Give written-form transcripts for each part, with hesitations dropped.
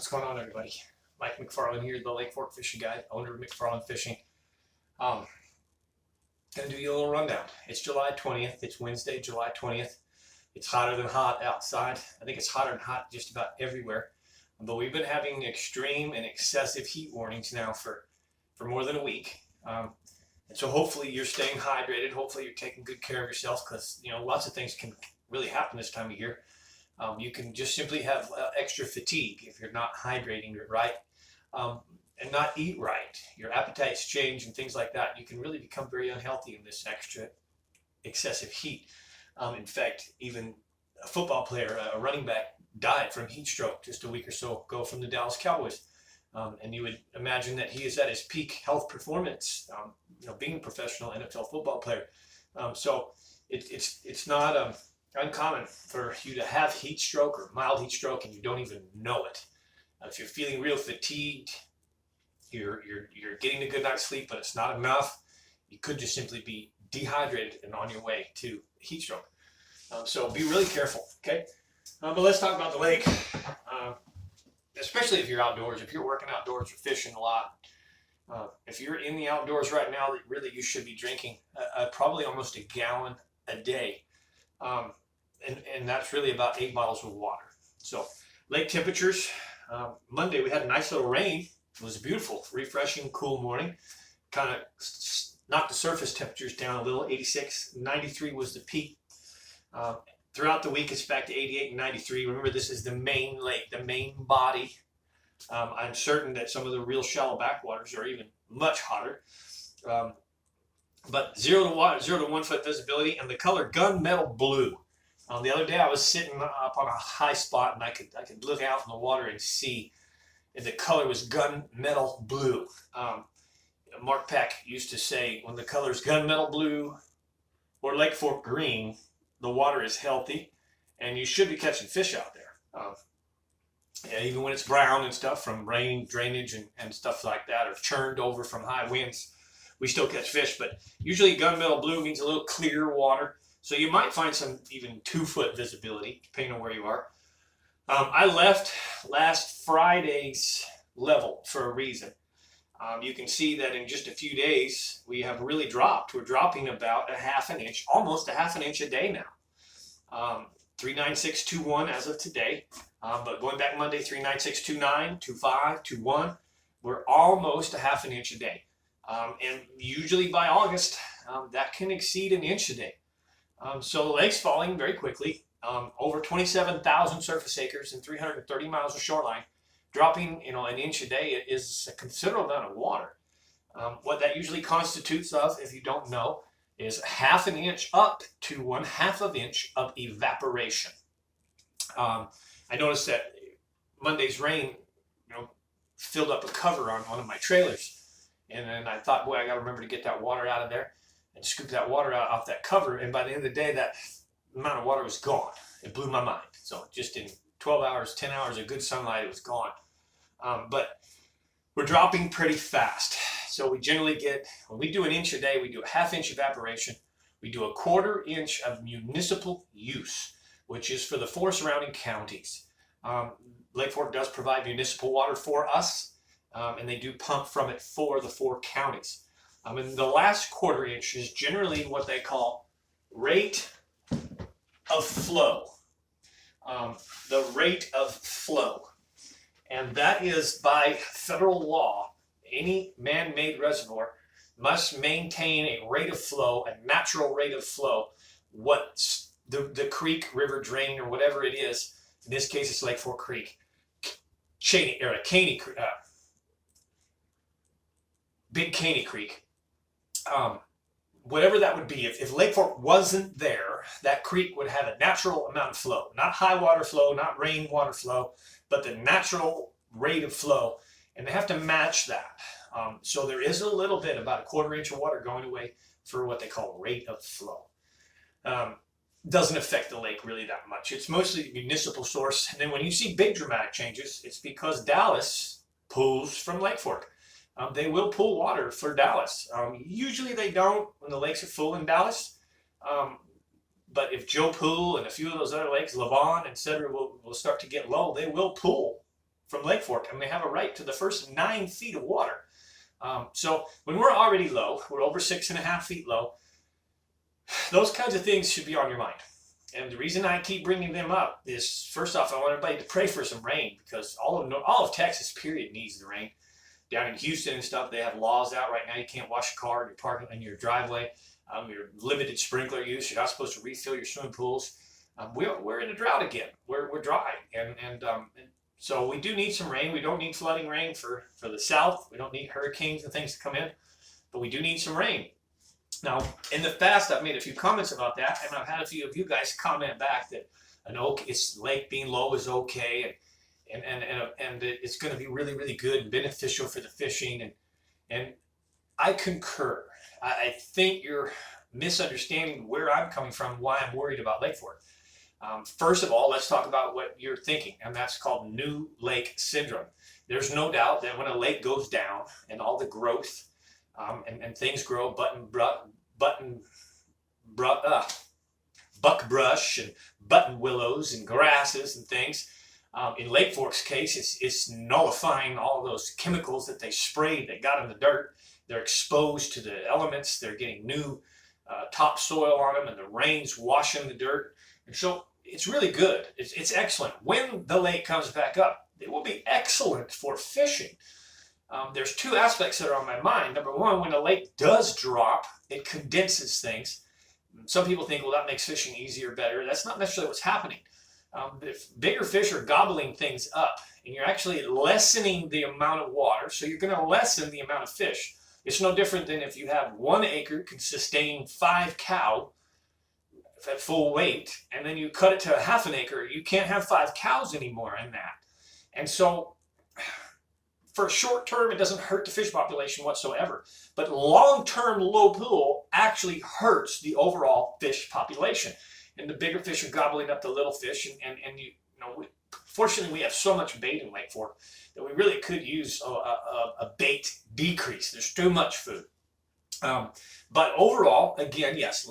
What's going on, everybody? Mike McFarland here, the Lake Fork Fishing Guide, owner of McFarland Fishing. Gonna do you a little rundown. It's July 20th. It's Wednesday, July 20th. It's hotter than hot outside. I think it's hotter than hot just about everywhere. But we've been having extreme and excessive heat warnings now for more than a week. And so hopefully you're staying hydrated. Hopefully you're taking good care of yourself, because lots of things can really happen this time of year. You can just simply have extra fatigue if you're not hydrating it right, and not eat right. Your appetites change and things like that. You can really become very unhealthy in this excessive heat. In fact, even a football player, a running back, died from heat stroke just a week or so ago from the Dallas Cowboys. And you would imagine that he is at his peak health performance, being a professional NFL football player. So it's not uncommon for you to have heat stroke or mild heat stroke and you don't even know it. If you're feeling real fatigued, you're getting a good night's sleep, but it's not enough, you could just simply be dehydrated and on your way to heat stroke. So be really careful, okay? But let's talk about the lake, especially if you're outdoors, if you're working outdoors or fishing a lot. If you're in the outdoors right now, really you should be drinking probably almost a gallon a day. And that's really about 8 bottles of water. So lake temperatures, Monday we had a nice little rain. It was a beautiful, refreshing, cool morning. Kind of knocked the surface temperatures down a little. 86, 93 was the peak. Throughout the week it's back to 88 and 93. Remember, this is the main lake, the main body. I'm certain that some of the real shallow backwaters are even much hotter. But 0 to 1 foot visibility, and the color gunmetal blue. The other day I was sitting up on a high spot and I could look out in the water and see, and the color was gunmetal blue. Mark Peck used to say, when the color is gunmetal blue or Lake Fork green, the water is healthy and you should be catching fish out there. Even when it's brown and stuff from rain, drainage, and stuff like that, or churned over from high winds, we still catch fish. But usually gunmetal blue means a little clear water. So you might find some even 2 foot visibility, depending on where you are. I left last Friday's level for a reason. You can see that in just a few days, we have really dropped. We're dropping about a half an inch, almost a half an inch a day now. 39621 as of today. But going back Monday, 39629, 25, 21, we're almost a half an inch a day. And usually by August, that can exceed an inch a day. So the lake's falling very quickly. Over 27,000 surface acres and 330 miles of shoreline. Dropping, an inch a day is a considerable amount of water. What that usually constitutes of, if you don't know, is half an inch up to 1/2 of inch of evaporation. I noticed that Monday's rain, filled up a cover on one of my trailers. And then I thought, boy, I got to remember to get that water out of there and scoop that water out off that cover. And by the end of the day, that amount of water was gone. It blew my mind. So just in 12 hours, 10 hours of good sunlight, it was gone. But we're dropping pretty fast. So we generally get, when we do an inch a day, we do a half inch evaporation. We do a 1/4 inch of municipal use, which is for the 4 surrounding counties. Lake Fork does provide municipal water for us. And they do pump from it for the 4 counties. And the last 1/4 inch is generally what they call rate of flow. The rate of flow. And that is by federal law, any man-made reservoir must maintain a rate of flow, a natural rate of flow, what the creek, river, drain, or whatever it is. In this case, it's Lake Fork Creek. Big Caney Creek, whatever that would be. If Lake Fork wasn't there, that creek would have a natural amount of flow, not high water flow, not rain water flow, but the natural rate of flow, and they have to match that. So there is a little bit, about a 1/4 inch of water going away for what they call rate of flow. Doesn't affect the lake really that much. It's mostly municipal source. And then when you see big dramatic changes, it's because Dallas pulls from Lake Fork. They will pull water for Dallas. Usually they don't when the lakes are full in Dallas. But if Joe Pool and a few of those other lakes, Lavon, etc., will start to get low, they will pull from Lake Fork, and they have a right to the first 9 feet of water. So when we're already low, we're over 6.5 feet low, those kinds of things should be on your mind. And the reason I keep bringing them up is, first off, I want everybody to pray for some rain, because all of Texas, period, needs the rain. Down in Houston and stuff, they have laws out right now. You can't wash a car in your parking in your driveway. Your limited sprinkler use. You're not supposed to refill your swimming pools. We're in a drought again. We're dry, and so we do need some rain. We don't need flooding rain for the south. We don't need hurricanes and things to come in, but we do need some rain. Now, in the past, I've made a few comments about that, and I've had a few of you guys comment back that it's lake being low is okay, and it's going to be really, really good and beneficial for the fishing, and I concur. I think you're misunderstanding where I'm coming from, why I'm worried about Lake Fork. First of all, let's talk about what you're thinking, and that's called new lake syndrome. There's no doubt that when a lake goes down and all the growth and things grow, buckbrush and button willows and grasses and things. In Lake Fork's case, it's nullifying all those chemicals that they sprayed that got in the dirt. They're exposed to the elements. They're getting new topsoil on them, and the rain's washing the dirt. And so it's really good. It's excellent. When the lake comes back up, it will be excellent for fishing. There's 2 aspects that are on my mind. Number one, when a lake does drop, it condenses things. Some people think, well, that makes fishing easier, better. That's not necessarily what's happening. If bigger fish are gobbling things up, and you're actually lessening the amount of water, so you're going to lessen the amount of fish. It's no different than if you have 1 acre can sustain 5 cow at full weight, and then you cut it to 1/2 an acre. You can't have 5 cows anymore in that. And so for short term, it doesn't hurt the fish population whatsoever. But long-term low pool actually hurts the overall fish population. And the bigger fish are gobbling up the little fish. Fortunately, we have so much bait in Lake Fork that we really could use a bait decrease. There's too much food. But overall, again, yes,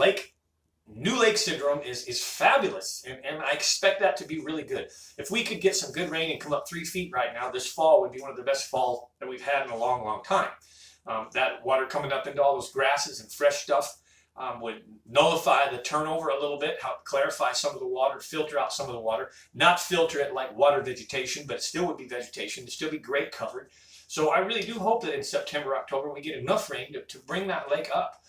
new lake syndrome is fabulous, and I expect that to be really good. If we could get some good rain and come up 3 feet right now, this fall would be one of the best fall that we've had in a long, long time. That water coming up into all those grasses and fresh stuff would nullify the turnover a little bit, help clarify some of the water, filter out some of the water, not filter it like water vegetation, but it still would be vegetation. It'd still be great covered. So I really do hope that in September, October, we get enough rain to bring that lake up.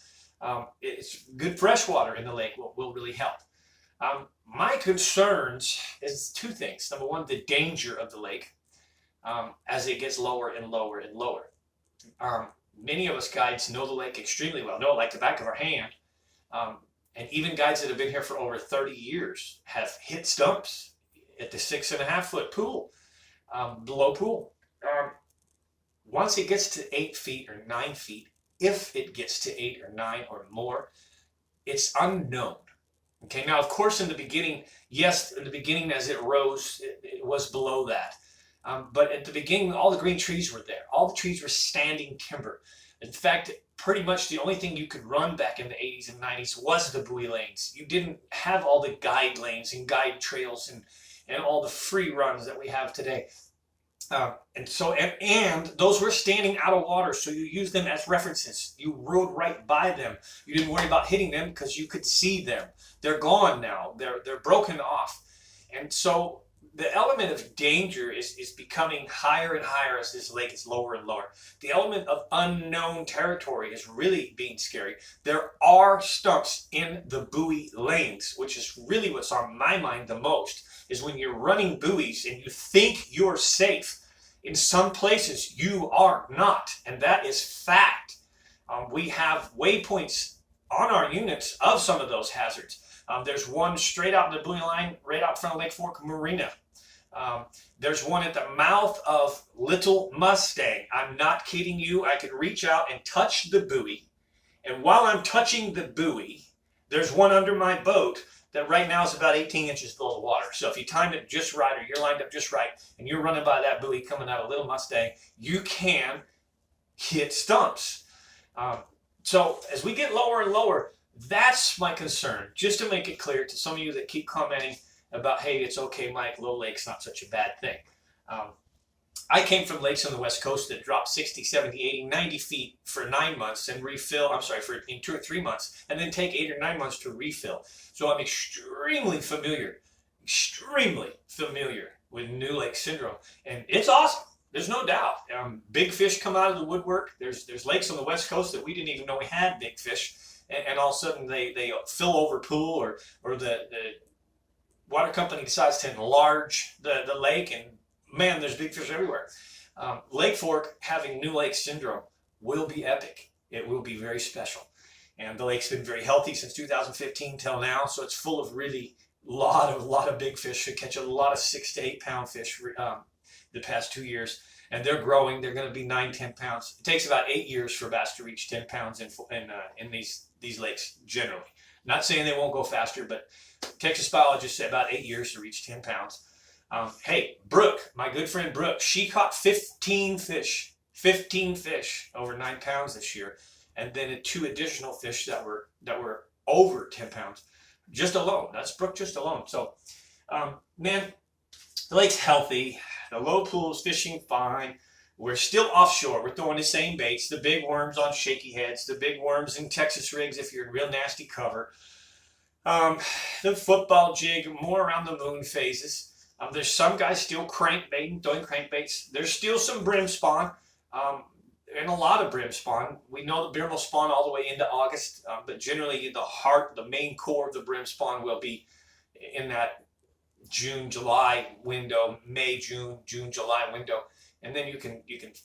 It's good fresh water in the lake will really help. My concerns is 2 things. Number one, the danger of the lake as it gets lower and lower and lower. Many of us guides know the lake extremely well, know it like the back of our hand. And even guides that have been here for over 30 years have hit stumps at the 6.5 foot pool, the low pool. Once it gets to 8 feet or 9 feet, if it gets to 8 or 9 or more, it's unknown. Okay, now of course in the beginning, yes, in the beginning as it rose, it was below that. But at the beginning, all the green trees were there. All the trees were standing timber. In fact, pretty much the only thing you could run back in the 80s and 90s was the buoy lanes. You didn't have all the guide lanes and guide trails and all the free runs that we have today. And those were standing out of water, so you used them as references. You rode right by them. You didn't worry about hitting them because you could see them. They're gone now. They're broken off. And so the element of danger is becoming higher and higher as this lake is lower and lower. The element of unknown territory is really being scary. There are stumps in the buoy lanes, which is really what's on my mind the most, is when you're running buoys and you think you're safe. In some places, you are not, and that is fact. We have waypoints on our units of some of those hazards. There's one straight out in the buoy line, right out front of Lake Fork Marina. There's one at the mouth of Little Mustang. I'm not kidding you. I could reach out and touch the buoy, and while I'm touching the buoy, there's one under my boat that right now is about 18 inches below the water. So if you timed it just right, or you're lined up just right, and you're running by that buoy coming out of Little Mustang, you can hit stumps. So as we get lower and lower, that's my concern. Just to make it clear to some of you that keep commenting about, hey, it's okay, Mike, low lake's not such a bad thing. I came from lakes on the West Coast that dropped 60, 70, 80, 90 feet for 9 months and refill, in 2 or 3 months, and then take 8 or 9 months to refill. So I'm extremely familiar with new lake syndrome. And it's awesome. There's no doubt. Big fish come out of the woodwork. There's lakes on the West Coast that we didn't even know we had big fish. And all of a sudden they fill over pool, or the water company decides to enlarge the lake, and man, there's big fish everywhere. Lake Fork having new lake syndrome will be epic. It will be very special. And the lake's been very healthy since 2015 till now, so it's full of really lot of big fish. Should catch a lot of 6 to 8 pound fish the past 2 years, and they're growing. They're going to be 9, 10 pounds. It takes about 8 years for bass to reach 10 pounds in these lakes generally. Not saying they won't go faster, but Texas biologists say about 8 years to reach 10 pounds. Hey, Brooke, my good friend Brooke, she caught 15 fish over 9 pounds this year, and then 2 additional fish that were over 10 pounds, just alone. That's Brooke just alone. So, man, the lake's healthy. The low pool's fishing fine. We're still offshore. We're throwing the same baits, the big worms on shaky heads, the big worms in Texas rigs if you're in real nasty cover. The football jig, more around the moon phases. There's some guys still crankbaiting, throwing crankbaits. There's still some brim spawn, and a lot of brim spawn. We know the brim will spawn all the way into August, but generally the main core of the brim spawn will be in that June, July window, May, June, July window. And then you can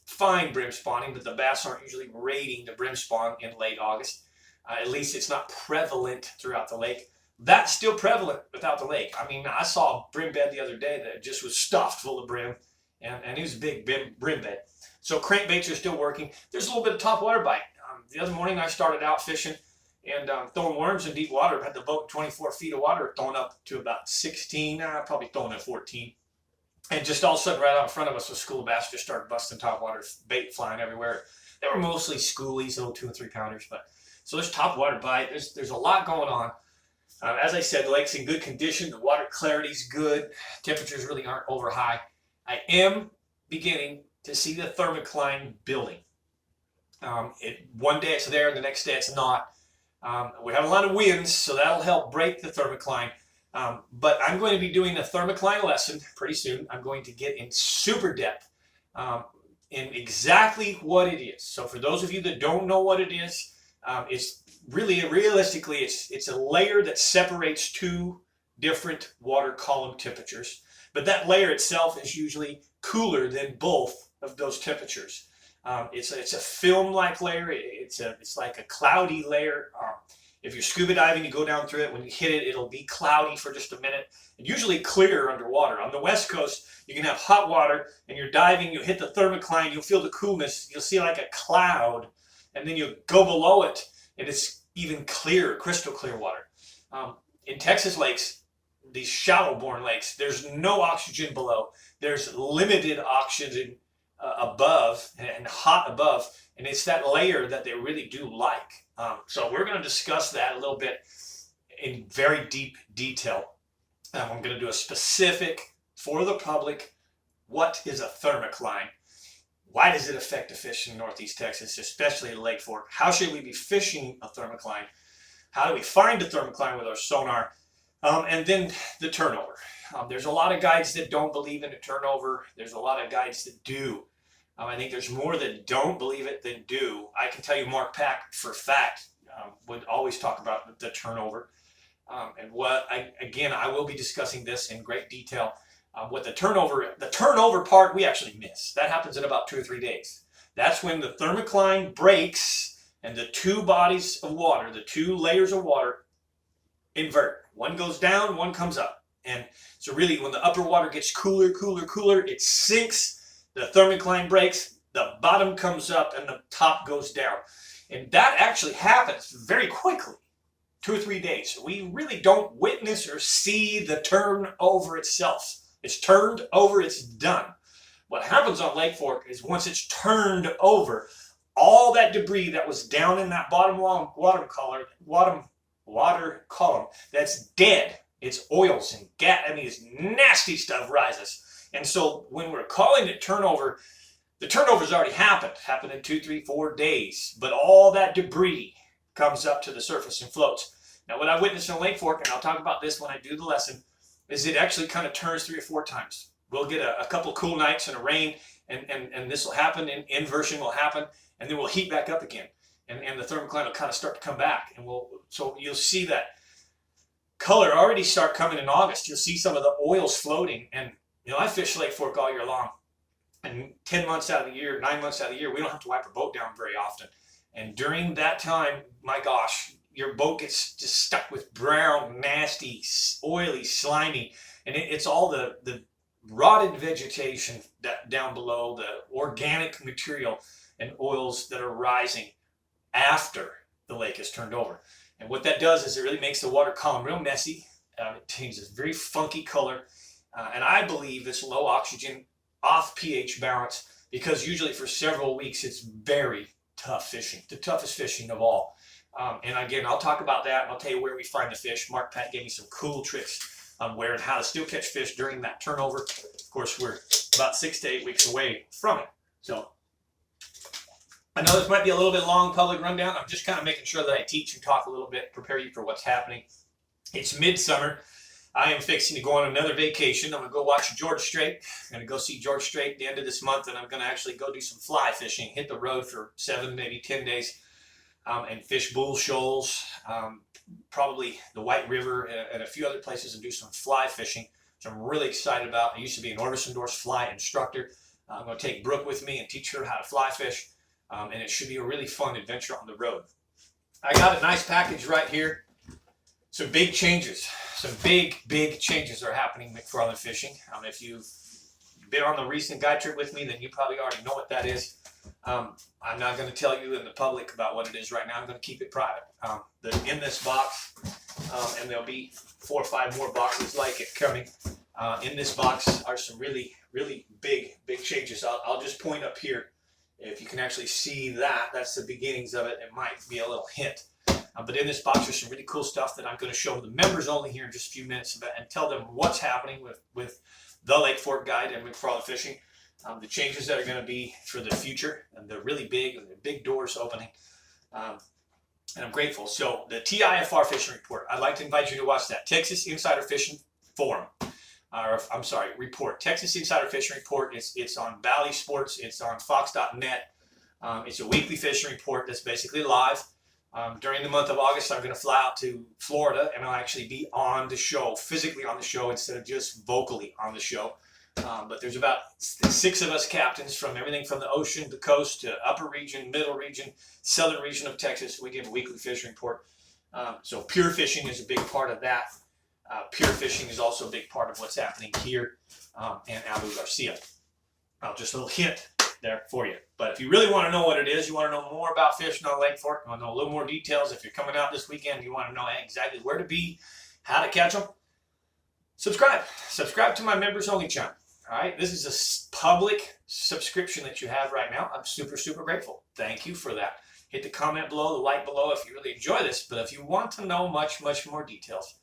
find brim spawning, but the bass aren't usually raiding the brim spawn in late August. At least it's not prevalent throughout the lake. That's still prevalent without the lake. I mean, I saw a brim bed the other day that just was stuffed full of brim, and it was a big brim bed. So crankbaits are still working. There's a little bit of top water bite. The other morning I started out fishing and throwing worms in deep water. Had the boat 24 feet of water, throwing up to about 16, probably throwing at 14. And just all of a sudden, right out in front of us, a school of bass just started busting top water, bait flying everywhere. They were mostly schoolies, little 2 and 3 pounders. But so there's top water bite. There's a lot going on. As I said, the lake's in good condition. The water clarity's good. Temperatures really aren't over high. I am beginning to see the thermocline building. One day it's there, and the next day it's not. We have a lot of winds, so that'll help break the thermocline. But I'm going to be doing a thermocline lesson pretty soon. I'm going to get in super depth in exactly what it is. So for those of you that don't know what it is, it's realistically, it's a layer that separates 2 different water column temperatures. But that layer itself is usually cooler than both of those temperatures. It's a film-like layer. It's like a cloudy layer. If you're scuba diving, you go down through it. When you hit it, it'll be cloudy for just a minute, and usually clear underwater. On the West Coast, you can have hot water, and you're diving, you hit the thermocline, you'll feel the coolness, you'll see like a cloud, and then you go below it, and it's even clear, crystal clear water. In Texas lakes, these shallow-borne lakes, there's no oxygen below. There's limited oxygen above and hot above, and it's that layer that they really do like. So we're going to discuss that a little bit in very deep detail. I'm going to do a specific for the public. What is a thermocline? Why does it affect the fish in Northeast Texas, especially Lake Fork? How should we be fishing a thermocline? How do we find a thermocline with our sonar? And then the turnover. There's a lot of guides that don't believe in a turnover. There's a lot of guides that do. I think there's more that don't believe it than do. I can tell you Mark Pack for fact would always talk about the turnover. And I will be discussing this in great detail. What the turnover part we actually miss. That happens in about 2 or 3 days. That's when the thermocline breaks and the 2 bodies of water, the 2 layers of water invert. One goes down, one comes up. And so really when the upper water gets cooler, it sinks. The thermocline breaks, the bottom comes up, and the top goes down. And that actually happens very quickly, 2 or 3 days. We really don't witness or see the turnover itself. It's turned over, it's done. What happens on Lake Fork is once it's turned over, all that debris that was down in that bottom water column that's dead, it's oils and gas, it's nasty stuff rises. And so when we're calling it turnover, the turnover's already happened in 2, 3, 4 days, but all that debris comes up to the surface and floats. Now, what I witnessed in Lake Fork, and I'll talk about this when I do the lesson, is it actually kind of turns 3 or 4 times. We'll get a couple cool nights and a rain, and this will happen, and inversion will happen, and then we'll heat back up again. And the thermocline will kind of start to come back. So you'll see that color already start coming in August. You'll see some of the oils floating. And, I fish Lake Fork all year long. And 10 months out of the year, 9 months out of the year, we don't have to wipe our boat down very often. And during that time, my gosh, your boat gets just stuck with brown, nasty, oily, slimy. And it's all the rotted vegetation down below, the organic material and oils that are rising after the lake is turned over. And what that does is it really makes the water column real messy. It changes very funky color. And I believe it's low oxygen, off pH balance, because usually for several weeks it's very tough fishing, the toughest fishing of all. And again, I'll talk about that, and I'll tell you where we find the fish. Mark Pat gave me some cool tricks on where and how to still catch fish during that turnover. Of course, we're about 6 to 8 weeks away from it. So I know this might be a little bit long public rundown. I'm just kind of making sure that I teach and talk a little bit, prepare you for what's happening. It's midsummer. I am fixing to go on another vacation. I'm going to go watch George Strait. I'm going to go see George Strait at the end of this month, and I'm going to actually go do some fly fishing, hit the road for 7, maybe 10 days, and fish bull shoals, probably the White River and a few other places, and do some fly fishing, which I'm really excited about. I used to be an Orbison fly instructor. I'm going to take Brooke with me and teach her how to fly fish, and it should be a really fun adventure on the road. I got a nice package right here. Some big changes. Some big changes are happening McFarland Fishing. If you've been on the recent guide trip with me, then you probably already know what that is. I'm not going to tell you in the public about what it is right now. I'm going to keep it private. In this box, and there'll be 4 or 5 more boxes like it coming. In this box are some really big changes. I'll just point up here. If you can actually see that, that's the beginnings of it. It might be a little hint. But in this box, there's some really cool stuff that I'm going to show the members only here in just a few minutes about, and tell them what's happening with the Lake Fork Guide and McFarland Fishing, the changes that are going to be for the future, and they're really big, and they're big doors opening, and I'm grateful. So the TIFR Fishing Report, I'd like to invite you to watch that. Texas Insider Fishing Forum, report. Texas Insider Fishing Report, it's on Bally Sports, it's on Fox.net. It's a weekly fishing report that's basically live. During the month of August, I'm going to fly out to Florida, and I'll actually be on the show, physically on the show, instead of just vocally on the show. But there's about 6 of us captains from everything from the ocean, the coast, to upper region, middle region, southern region of Texas. We give a weekly fishing report. So pure fishing is a big part of that. Pure fishing is also a big part of what's happening here in Abu Garcia. Just a little hint there for you. But if you really want to know what it is, you want to know more about fishing on Lake Fork, you want to know a little more details, if you're coming out this weekend, you want to know exactly where to be, how to catch them, subscribe to my members only channel. All right, this is a public subscription that you have right now. I'm super grateful. Thank you for that. Hit the comment below, the like below if you really enjoy this. But if you want to know much more details,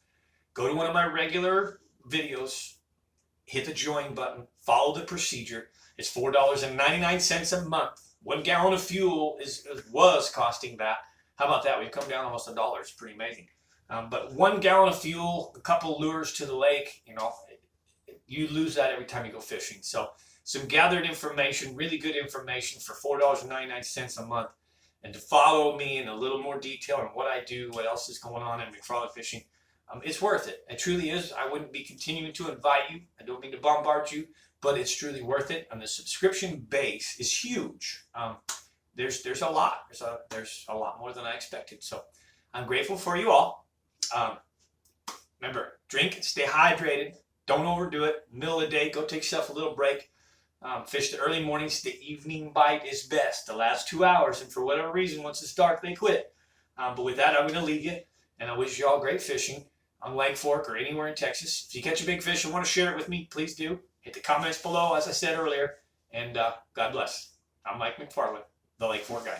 go to one of my regular videos, hit the join button, follow the procedure. It's $4.99 a month. 1 gallon of fuel was costing that. How about that? We've come down almost $1. It's pretty amazing. But 1 gallon of fuel, a couple lures to the lake, you lose that every time you go fishing. So some gathered information, really good information for $4.99 a month. And to follow me in a little more detail on what I do, what else is going on in McFarland Fishing, it's worth it. It truly is. I wouldn't be continuing to invite you. I don't mean to bombard you, but it's truly worth it. And the subscription base is huge. There's a lot. There's a lot more than I expected. So I'm grateful for you all. Remember, drink and stay hydrated. Don't overdo it. Middle of the day, go take yourself a little break. Fish the early mornings. The evening bite is best. The last 2 hours. And for whatever reason, once it's dark, they quit. But with that, I'm going to leave you. And I wish you all great fishing on Lake Fork or anywhere in Texas. If you catch a big fish and want to share it with me, please do. Hit the comments below, as I said earlier. And God bless. I'm Mike McFarland, the Lake Fork Guy.